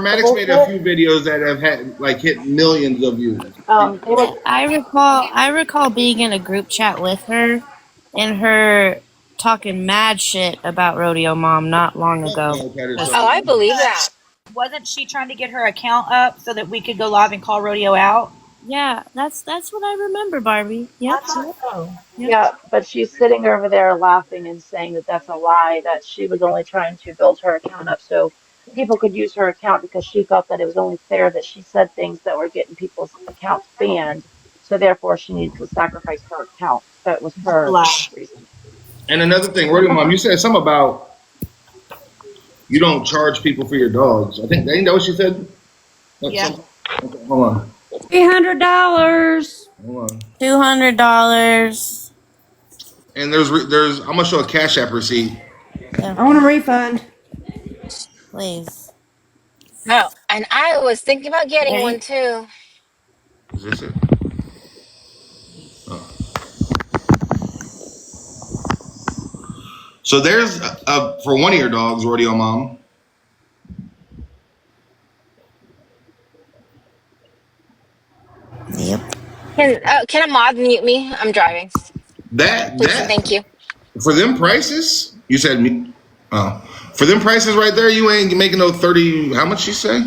Maddox made a few videos that have had like hit millions of views. I recall being in a group chat with her and her talking mad shit about Rodeo Mom not long ago. Oh, I believe that. Wasn't she trying to get her account up so that we could go live and call Rodeo out? Yeah, that's what I remember, Barbie. Yep. Yeah, but she's sitting over there laughing and saying that that's a lie, that she was only trying to build her account up so people could use her account because she felt that it was only fair that she said things that were getting people's accounts banned. So therefore, she needed to sacrifice her account. That was her reason. And another thing, Rodeo Mom, you said something about you don't charge people for your dogs. I think, ain't that what she said? Yeah. Okay, hold on. $300. Hold on. $200. And there's I'm gonna show a Cash App receipt. I want a refund. Please. Oh, and I was thinking about getting one too. Is this it? Oh. So there's for one of your dogs, Rodeo Mom. Yep. Can a mod mute me? I'm driving. Please, thank you. For them prices, you said me. Oh, for them prices right there, you ain't making no 30. How much she say?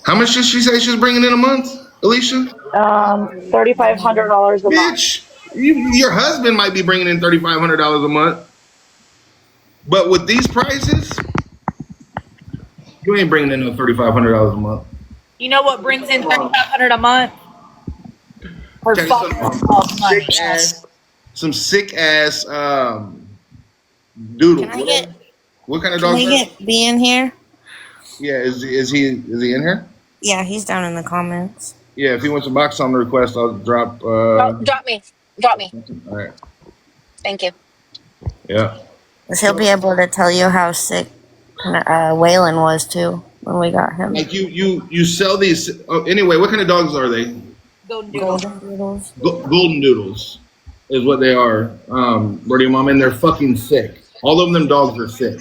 How much did she say she's bringing in a month, Alicia? $3,500 a month. Bitch, your husband might be bringing in $3,500 a month, but with these prices, you ain't bringing in no $3,500 a month. You know what brings in $3,500 a month? For money. Some sick ass doodle. What kind of dog? Can we get B in here? Yeah, is he in here? Yeah, he's down in the comments. Yeah, if he wants a box on the request, I'll drop. Drop me. All right. Thank you. Yeah. He'll be able to tell you how sick Waylon was too when we got him. Like you sell these. Oh, anyway, what kind of dogs are they? Golden Doodles. Golden doodles is what they are. Rodeo Mom, and they're fucking sick. All of them dogs are sick.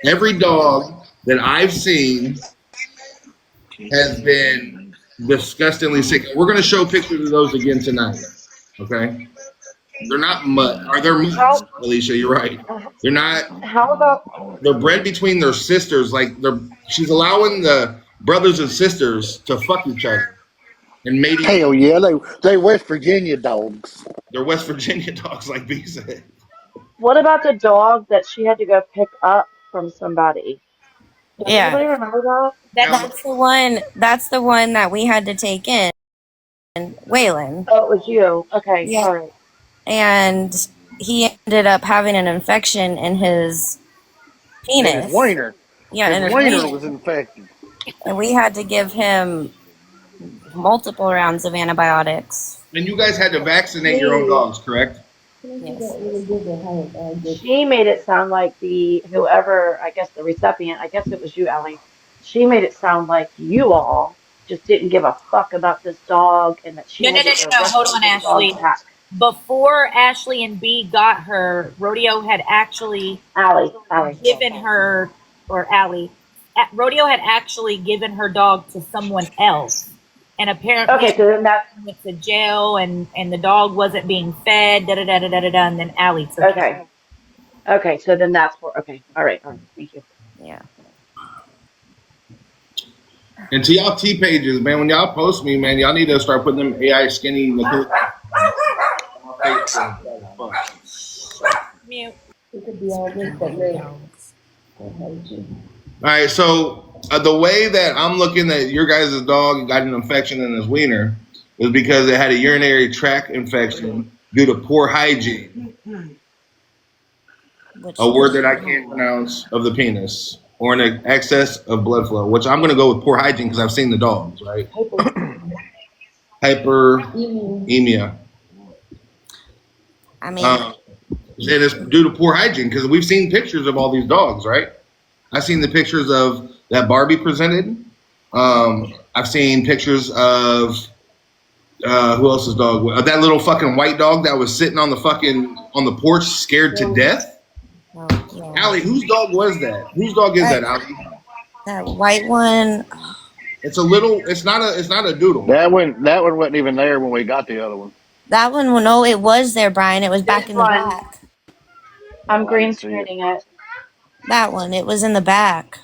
Every dog that I've seen has been disgustingly sick. We're going to show pictures of those again tonight. Okay? They're not mud. Are they mutts, Alicia? You're right. They're not. How about? They're bred between their sisters. Like she's allowing the brothers and sisters to fuck each other. And mating. Hell yeah, they West Virginia dogs. They're West Virginia dogs, like B said. What about the dog that she had to go pick up from somebody? Does anybody remember that? That's the one that we had to take in. Waylon. Oh, it was you. Okay, yeah. All right. And he ended up having an infection in his penis. And his wiener. Yeah, his wiener was infected. And we had to give him multiple rounds of antibiotics. And you guys had to vaccinate your own dogs, correct? Yes. She made it sound like whoever, I guess the recipient, I guess it was you, Allie. She made it sound like you all just didn't give a fuck about this dog and that she No. Hold on, Ashley. Before Ashley and B got her, Rodeo had actually given her, or Allie, Rodeo had actually given her dog to someone else. And apparently so then that went to jail and the dog wasn't being fed, and then Allie took it. Okay, so then that's all right, thank you. Yeah. And to y'all T pages, man, when y'all post me, man, y'all need to start putting them AI skinny Mute. All right, so the way that I'm looking at your guys' dog got an infection in his wiener is because it had a urinary tract infection due to poor hygiene. A word that I can't pronounce of the penis, or an excess of blood flow, which I'm going to go with poor hygiene because I've seen the dogs, right? Hyperemia. I mean, and it's due to poor hygiene because we've seen pictures of all these dogs, right? I've seen the pictures of that Barbie presented. I've seen pictures of who else's dog? That little fucking white dog that was sitting on the porch, scared to death. yeah. Allie, whose dog was that? Whose dog is that, Allie? That white one. It's a little. It's not a doodle. That one wasn't even there when we got the other one. That one. No, it was there, Brian. It was back This in the one, back. I'm Oh, I green didn't see it. screening it. That one. It was in the back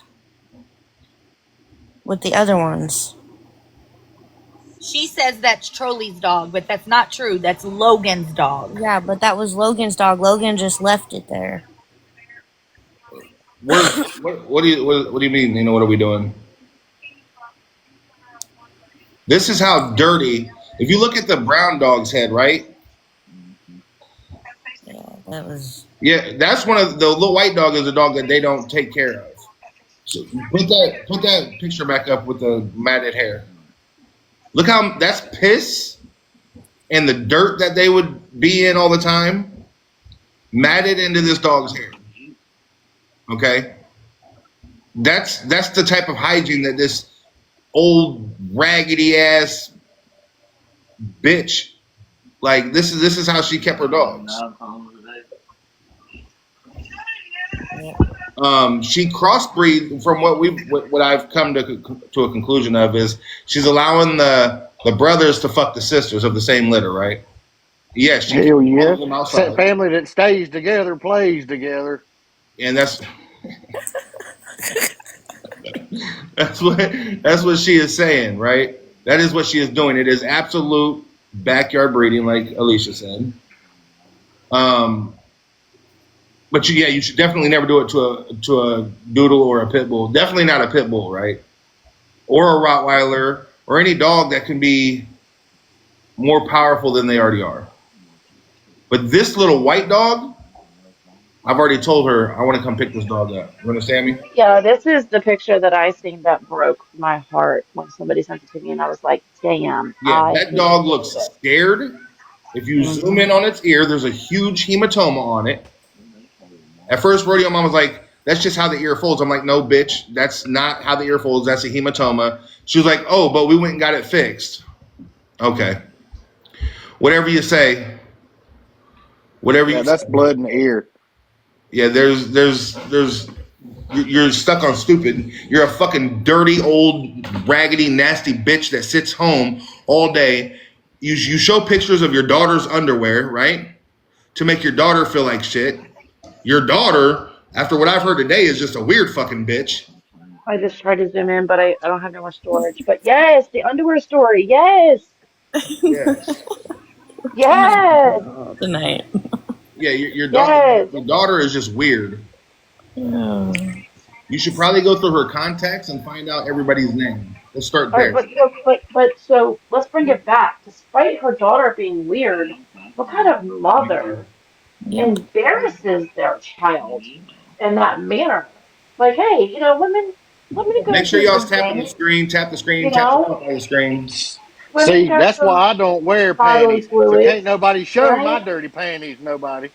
with the other ones. She says that's Trolley's dog, but that's not true. That's Logan's dog. Yeah, but that was Logan's dog. Logan just left it there. What do you mean? You know, what are we doing? This is how dirty. If you look at the brown dog's head, right? Yeah, that was. Yeah, that's one of the little white dog is a dog that they don't take care of. So put that picture back up with the matted hair. Look how that's piss and the dirt that they would be in all the time, matted into this dog's hair. Okay, that's the type of hygiene that this old raggedy ass bitch, like this is how she kept her dogs. She crossbreed from what I've come to a conclusion of is she's allowing the brothers to fuck the sisters of the same litter, right? Yes, she Hell yeah. them outside. Family that stays together plays together. And that's what she is saying, right? That is what she is doing. It is absolute backyard breeding, like Alicia said. But you should definitely never do it to a doodle or a pit bull. Definitely not a pit bull, right? Or a Rottweiler or any dog that can be more powerful than they already are. But this little white dog, I've already told her I want to come pick this dog up. You understand me? Yeah, this is the picture that I seen that broke my heart when somebody sent it to me, and I was like, damn, Yeah, I that need dog to looks see this. scared. If you zoom in on its ear, there's a huge hematoma on it. At first, Rodeo Mom was like, that's just how the ear folds. I'm like, no, bitch, that's not how the ear folds. That's a hematoma. She was like, oh, but we went and got it fixed. Okay. Whatever you say. Whatever you say. That's blood in the ear. Yeah, you're stuck on stupid. You're a fucking dirty, old, raggedy, nasty bitch that sits home all day. You show pictures of your daughter's underwear, right? To make your daughter feel like shit. Your daughter, after what I've heard today, is just a weird fucking bitch. I just tried to zoom in, but I don't have no more storage. But yes, the underwear story. Yes. Yes. Yes. Oh, tonight. Yeah, your Yes. daughter is just weird. Oh. You should probably go through her contacts and find out everybody's name. Let's start All right, there. so let's bring it back. Despite her daughter being weird, what kind of mother embarrasses their child in that manner? Like, hey, women go Make sure through y'all's some tapping the things, screen, tap the screen, you tap the know. fuck on the screen. Women See, got that's some why I don't wear bodily panties. So can't fluids, nobody show my right? dirty panties, nobody.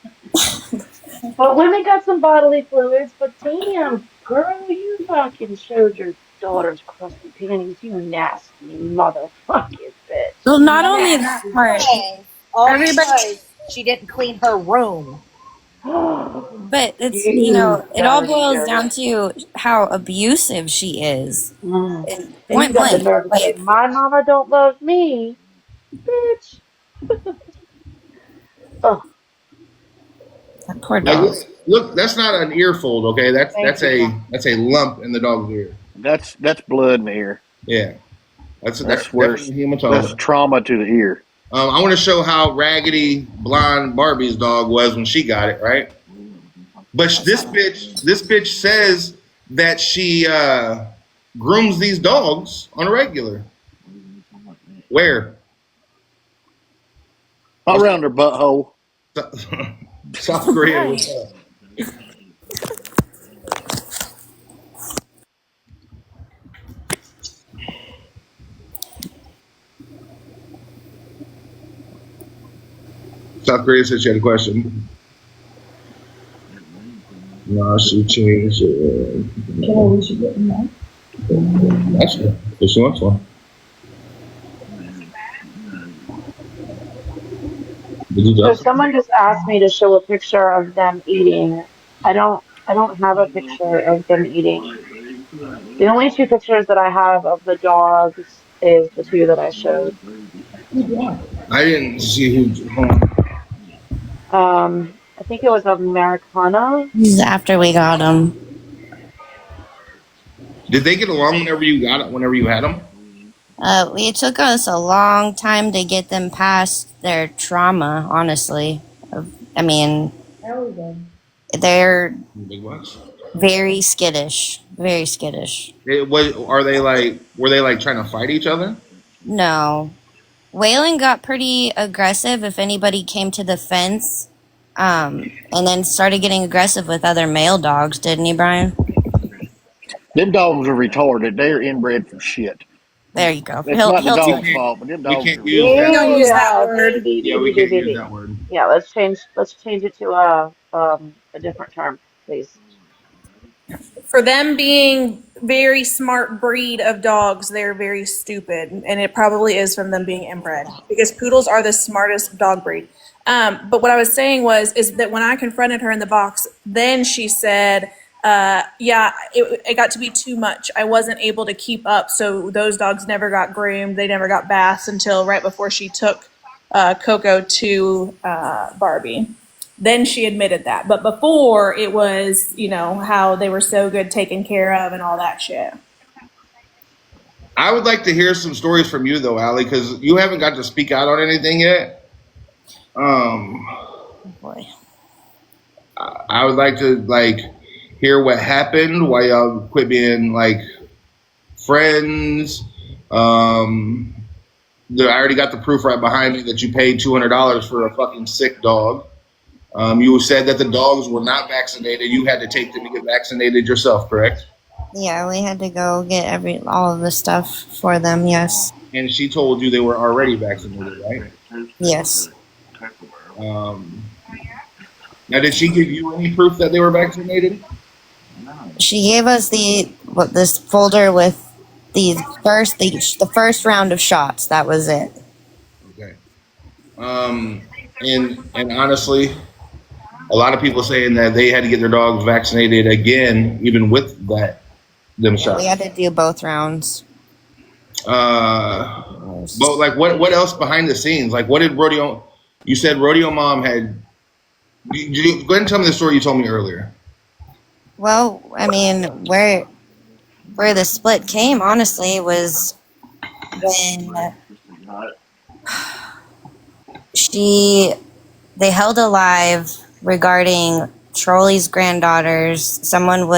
But women got some bodily fluids. But damn, girl, you fucking showed your daughter's crusty panties, you nasty motherfucking bitch. Well, not only that Nasty. part. All Everybody. because she didn't clean her room. But it's You it all dirty, boils dirty. down to how abusive she is. And you Point got the blank. nerve to say, Like my mama don't love me, bitch. Oh, that poor Like, dog. look, that's not an ear fold, okay? thank you. That's a lump in the dog's ear. That's blood in the ear. Yeah, that's That's worse. definitely That's hematoma. trauma to the ear. I want to show how raggedy blonde Barbie's dog was when she got it, right? But this bitch says that she grooms these dogs on a regular. Where? Around her butthole. South Korea. What's up? South Korea said she had a question. No, she changed it. Actually, if she wants one. Did you So drop it? someone just asked me to show a picture of them eating. I I don't have a picture of them eating. The only two pictures that I have of the dogs is the two that I showed. I didn't see who. Hold on. I think it was Americana. This is after we got them. Did they get along whenever you got it? Whenever you had them? It took us a long time to get them past their trauma, honestly. I mean, they're Big bucks. very skittish. Very skittish. Are they like? Were they like trying to fight each other? No. Waylon got pretty aggressive if anybody came to the fence, and then started getting aggressive with other male dogs, didn't he, Brian? Them dogs are retarded. They're inbred for shit. There you go. It's not the He'll dog's take it. fault, but them We dogs can't are use that. Don't use that Yeah, word. Yeah, we can't use that word. Yeah, let's change it to a different term, please. For them being very smart breed of dogs, they're very stupid, and it probably is from them being inbred because poodles are the smartest dog breed. But what I was saying is that when I confronted her in the box, then she said, "Yeah, it got to be too much. I wasn't able to keep up, so those dogs never got groomed. They never got baths until right before she took Coco to Barbie." Then she admitted that. But before, it was, how they were so good taken care of and all that shit. I would like to hear some stories from you though, Allie, because you haven't got to speak out on anything yet. Oh, boy. I would like to hear what happened, why y'all quit being friends. I already got the proof right behind me that you paid $200 for a fucking sick dog. You said that the dogs were not vaccinated. You had to take them to get vaccinated yourself, correct? Yeah, we had to go get all of the stuff for them, yes. And she told you they were already vaccinated, right? Yes. Now, did she give you any proof that they were vaccinated? She gave us this folder with the first round of shots. That was it. Okay. And honestly, a lot of people saying that they had to get their dogs vaccinated again, even with them shots. We had to do both rounds. But what else behind the scenes? What did Rodeo? You said Rodeo Mom had. Go ahead and tell me the story you told me earlier. Well, I mean, where the split came, honestly, was when they held a live regarding Trolley's granddaughters. Someone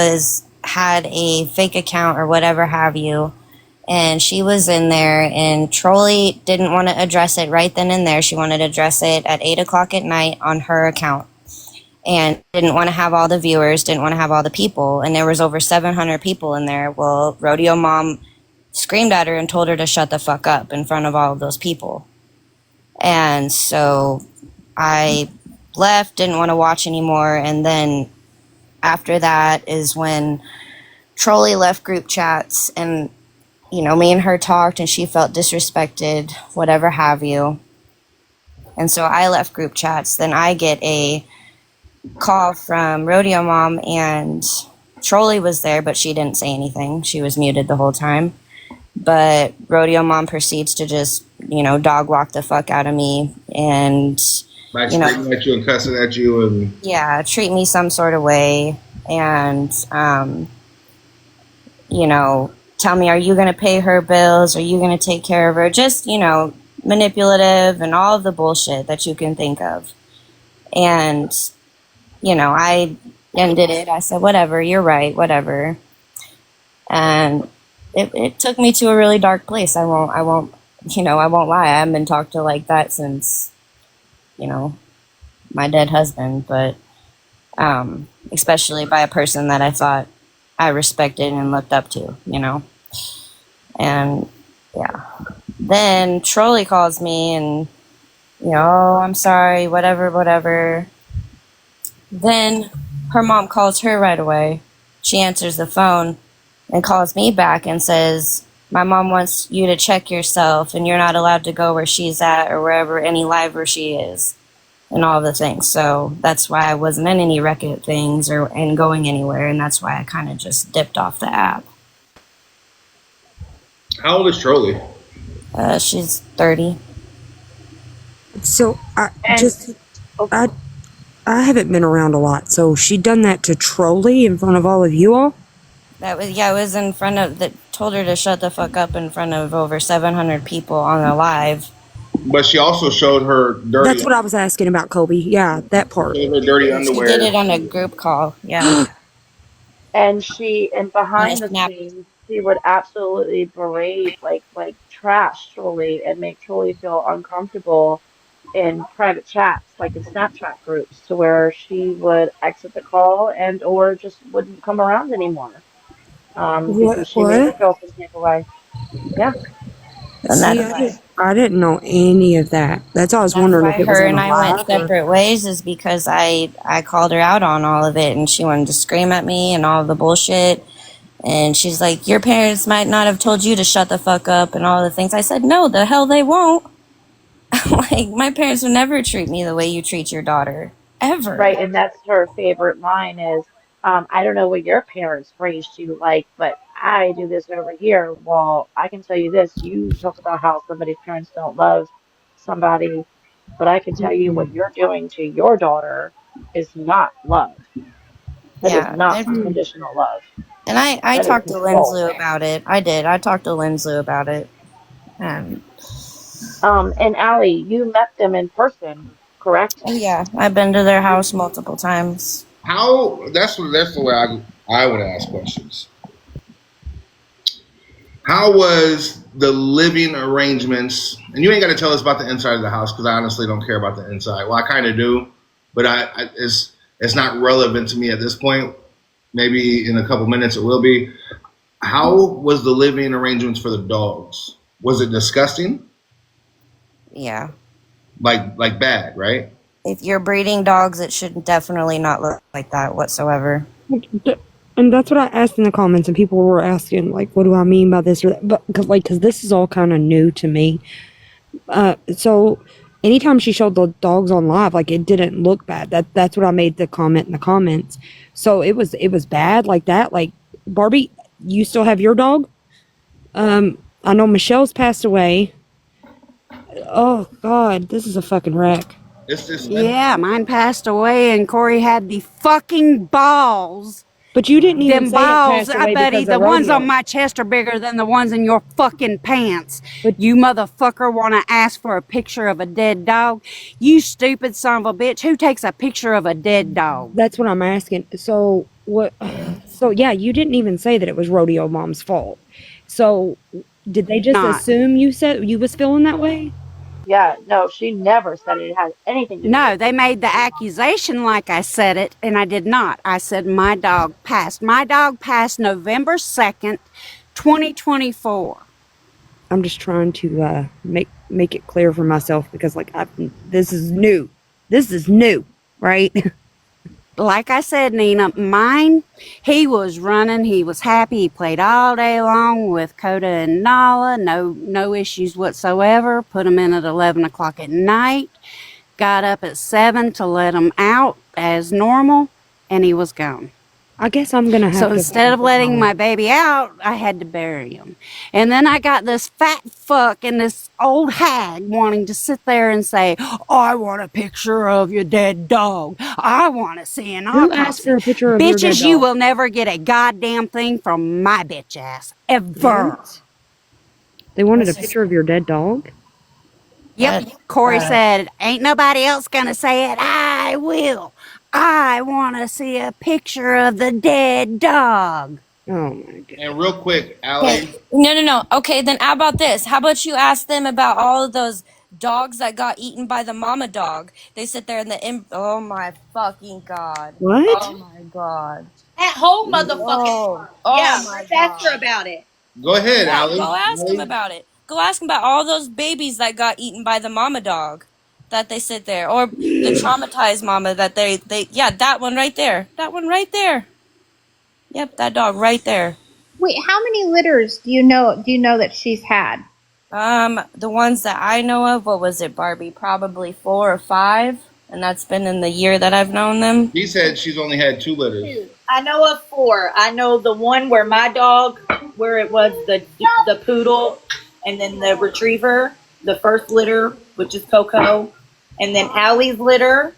had a fake account or whatever have you, and she was in there, and Trolley didn't want to address it right then and there. She wanted to address it at 8:00 at night on her account, and didn't want to have all the viewers, didn't want to have all the people, and there was over 700 people in there. Well, Rodeo Mom screamed at her and told her to shut the fuck up in front of all of those people. And so I left, didn't want to watch anymore, and then after that is when Trolley left group chats, and me and her talked, and she felt disrespected, whatever have you. And so I left group chats. Then I get a call from Rodeo Mom, and Trolley was there, but she didn't say anything. She was muted the whole time. But Rodeo Mom proceeds to just, dog walk the fuck out of me, and Screaming at you and cussing at you, and treat me some sort of way, and tell me, are you going to pay her bills? Are you going to take care of her? Just, manipulative and all of the bullshit that you can think of. And, I ended it. I said, whatever, you're right, whatever. And it took me to a really dark place. I won't lie. I haven't been talked to like that since, my dead husband, but especially by a person that I thought I respected and looked up to, And yeah. Then Trolley calls me and, oh, I'm sorry, whatever. Then her mom calls her right away. She answers the phone and calls me back and says, my mom wants you to check yourself, and you're not allowed to go where she's at or wherever, any live where she is. and all the things. So that's why I wasn't in any Wreck-It things and going anywhere, and that's why I kind of just dipped off the app. How old is Trolley? She's 30. So I Okay. haven't been around a lot. So she done that to Trolley in front of all of you all? It was in front of that. Told her to shut the fuck up in front of over 700 people on a live. But she also showed her dirty. That's what I was asking about, Colby. Yeah, that part. Showed her dirty underwear. She did it on a group call. Yeah. And behind the Snap. scenes, she would absolutely berate, like trash Trolley and make Trolley feel uncomfortable in private chats, like in Snapchat groups, to where she would exit the call and or just wouldn't come around anymore. Because she made her What? feel some type of way. Yeah, See, I didn't know any of that. That's why I was wondering if it was Her on and a I went live or... separate ways is because I called her out on all of it, and she wanted to scream at me and all the bullshit. And she's like, your parents might not have told you to shut the fuck up and all the things. I said, no, the hell they won't. Like, my parents would never treat me the way you treat your daughter. Ever. right. And that's her favorite line is, I don't know what your parents raised you like, but I do this over here. Well, I can tell you this. You talk about how somebody's parents don't love somebody, but I can tell you what you're doing to your daughter is not love. That is Yeah. not unconditional love. And I That is talked to control. Lenslu about it. I did. I talked to Lenslu about it. Um, And Allie, you met them in person, correct? yeah, I've been to their house multiple times. How? That's the way I would ask questions. How was the living arrangements? And you ain't got to tell us about the inside of the house because I honestly don't care about the inside. Well, I kind of do, but it's not relevant to me at this point. Maybe in a couple minutes it will be. How was the living arrangements for the dogs? Was it disgusting? Yeah. Like bad, right? If you're breeding dogs, it should definitely not look like that whatsoever. And that's what I asked in the comments, and people were asking, like, what do I mean by this or that? But, because this is all kind of new to me. So anytime she showed the dogs on live, like, it didn't look bad. That's what I made the comment in the comments. So it was bad like that. Like, Barbie, you still have your dog? I know Michelle's passed away. Oh, God, this is a fucking wreck. Yeah, mine passed away, and Corey had the fucking balls. But you didn't even Them say balls, it passed away I bet because the of ones rodeo. on my chest are bigger than the ones in your fucking pants. But you motherfucker want to ask for a picture of a dead dog? You stupid son of a bitch. Who takes a picture of a dead dog? That's what I'm asking. So what? So yeah, you didn't even say that it was Rodeo Mom's fault. So did they just assume you said you was feeling that way? Yeah, no, she never said it had anything to do with No, it. they made the accusation like I said it, and I did not. I said my dog passed. My dog passed November 2nd, 2024. I'm just trying to make it clear for myself because like this is new. This is new, right? Like I said, Nina, mine, he was running. He was happy. He played all day long with Coda and Nala. No issues whatsoever. Put him in at 11 o'clock at night. Got up at 7 to let him out as normal, and he was gone. I guess I'm gonna have So instead of letting my baby out, I had to bury him. And then I got this fat fuck and this old hag wanting to sit there and say, I want a picture of your dead dog. I want to see an autopsy. Who asked for a picture of your dead Bitches, dog? you will never get a goddamn thing from my bitch ass. Ever. What? They wanted a picture of your dead dog? Yep. Corey said, ain't nobody else gonna say it. I will. I want to see a picture of the dead dog. Oh my god. And real quick, Allie. No. Okay, then how about this? How about you ask them about all of those dogs that got eaten by the mama dog? They sit there in the oh my fucking god. What? Oh my god. At home, motherfucker. Oh Yeah, my let's ask her god. about it. Go ahead, Allie. Go ask him about it. Go ask him about all those babies that got eaten by the mama dog. That they sit there, or the traumatized mama that they yeah, that one right there. That one right there. Yep, that dog right there. Wait, how many litters do you know that she's had? The ones that I know of, what was it, Barbie? Probably 4 or 5, And that's been in the year that I've known them. He said she's only had 2 litters. I know of 4. I know the one where my dog, where it was the poodle, and then the retriever, the first litter, which is Coco, and then Allie's litter,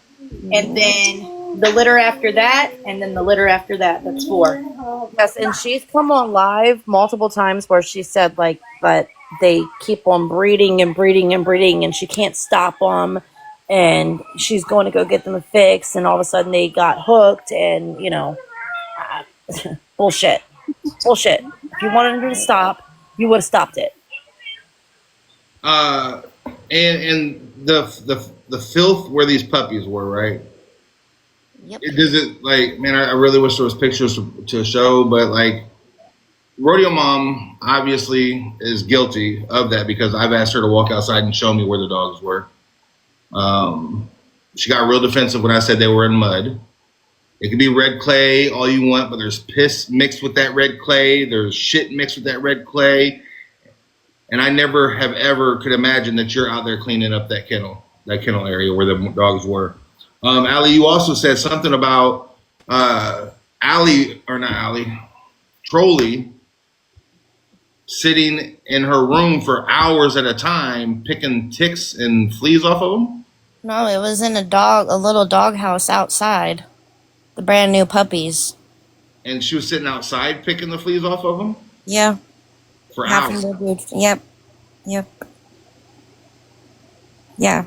and then the litter after that, and then the litter after that. That's 4. Yes, and she's come on live multiple times where she said like that they keep on breeding and breeding and breeding, and she can't stop them, and she's going to go get them fixed, and all of a sudden they got hooked, and bullshit. If you wanted her to stop, you would have stopped it. And the filth where these puppies were, right? Yep. Does it like, man? I really wish there was pictures to show, but like, Rodeo Mom obviously is guilty of that because I've asked her to walk outside and show me where the dogs were. She got real defensive when I said they were in mud. It could be red clay all you want, but there's piss mixed with that red clay. There's shit mixed with that red clay. And I never have ever could imagine that you're out there cleaning up that kennel area where the dogs were. Allie, you also said something about Trolley sitting in her room for hours at a time picking ticks and fleas off of them. No, it was in a little dog house outside. The brand new puppies. And she was sitting outside picking the fleas off of them? Yeah. For hours. Yep. Yeah.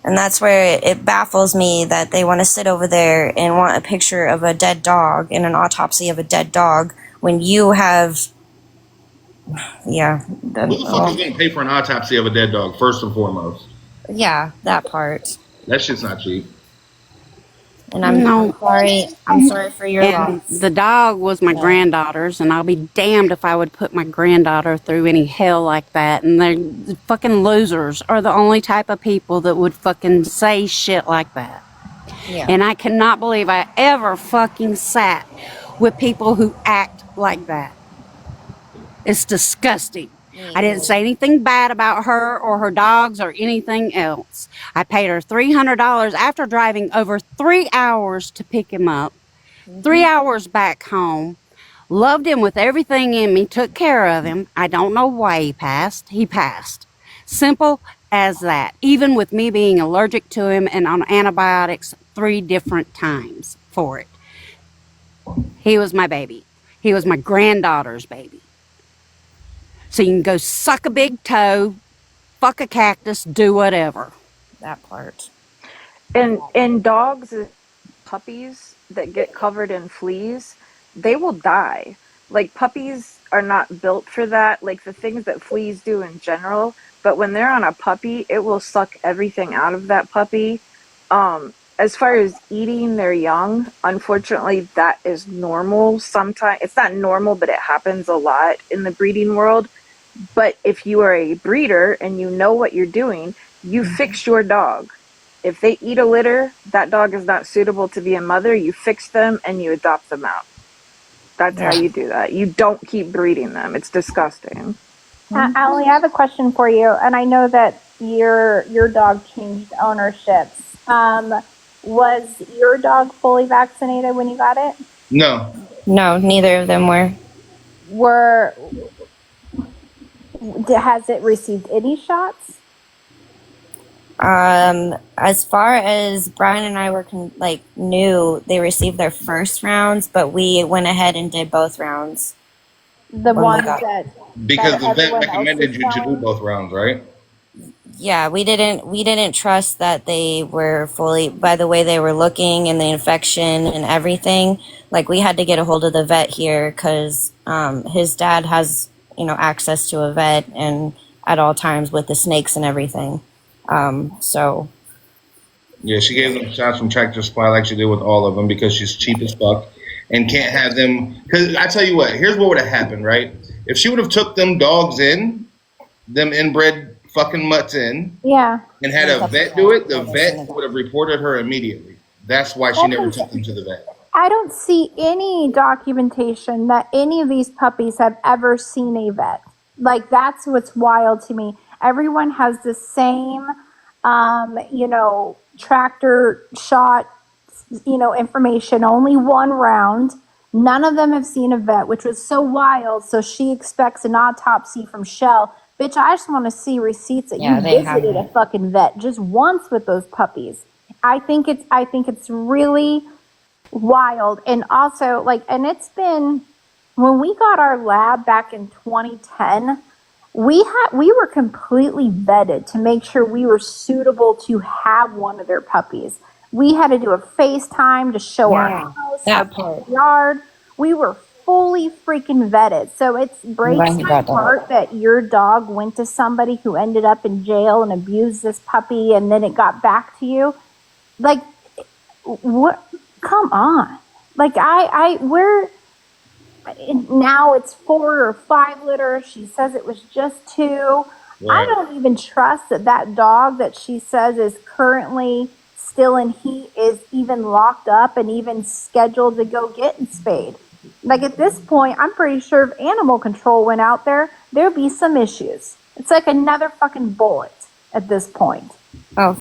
And that's where it baffles me that they want to sit over there and want a picture of a dead dog and an autopsy of a dead dog when you have... Yeah. Who the fuck is going to pay for an autopsy of a dead dog, first and foremost? Yeah, that part. That shit's not cheap. And I'm sorry for your loss. The dog was my granddaughter's, and I'll be damned if I would put my granddaughter through any hell like that. And they're fucking losers are the only type of people that would fucking say shit like that. Yeah. And I cannot believe I ever fucking sat with people who act like that. It's disgusting. I didn't say anything bad about her or her dogs or anything else. I paid her $300 after driving over 3 hours to pick him up, 3 hours back home, loved him with everything in me, took care of him. I don't know why he passed. He passed. Simple as that. Even with me being allergic to him and on antibiotics 3 different times for it. He was my baby. He was my granddaughter's baby. So you can go suck a big toe, fuck a cactus, do whatever. That part. And dogs, puppies that get covered in fleas, they will die. Like, puppies are not built for that, like the things that fleas do in general. But when they're on a puppy, it will suck everything out of that puppy. As far as eating their young, unfortunately, that is normal sometimes. It's not normal, but it happens a lot in the breeding world. But if you are a breeder and you know what you're doing, you fix your dog. If they eat a litter, that dog is not suitable to be a mother. You fix them and you adopt them out. That's how you do that. You don't keep breeding them. It's disgusting. Allie, I have a question for you, and I know that your dog changed ownerships. Was your dog fully vaccinated when you got it? No. No, neither of them were. Has it received any shots? As far as Brian and I were knew, they received their first rounds, but we went ahead and did both rounds. The ones that because the vet recommended you to do both rounds, right? Yeah, we didn't trust that they were fully, by the way they were looking and the infection and everything. Like, we had to get a hold of the vet here because his dad has access to a vet and at all times with the snakes and everything. So yeah, she gave them shots from Tractor Supply like she did with all of them because she's cheap as fuck and can't have them. Because I tell you what, here's what would have happened, right? If she would have took them dogs in, them inbred fucking mutts in, and had a vet do it, the vet would have reported her immediately. That's why she never took them to the vet. I don't see any documentation that any of these puppies have ever seen a vet. Like, that's what's wild to me. Everyone has the same, tractor shot, information, only one round. None of them have seen a vet, which was so wild. So she expects an autopsy from Shell. Bitch, I just want to see receipts that you visited a fucking vet just once with those puppies. I think it's really wild. And also, and it's been, when we got our lab back in 2010, we were completely vetted to make sure we were suitable to have one of their puppies. We had to do a FaceTime to show our house, our yard. We were fully freaking vetted. So it breaks my heart that your dog went to somebody who ended up in jail and abused this puppy, and then it got back to you. Like, what? Come on. Like, we're, now it's 4 or 5 litters. She says it was just 2. I don't even trust that dog that she says is currently still in heat is even locked up and even scheduled to go get spayed. Like, at this point, I'm pretty sure if animal control went out there, there'd be some issues. It's like another fucking bullet at this point. Oh,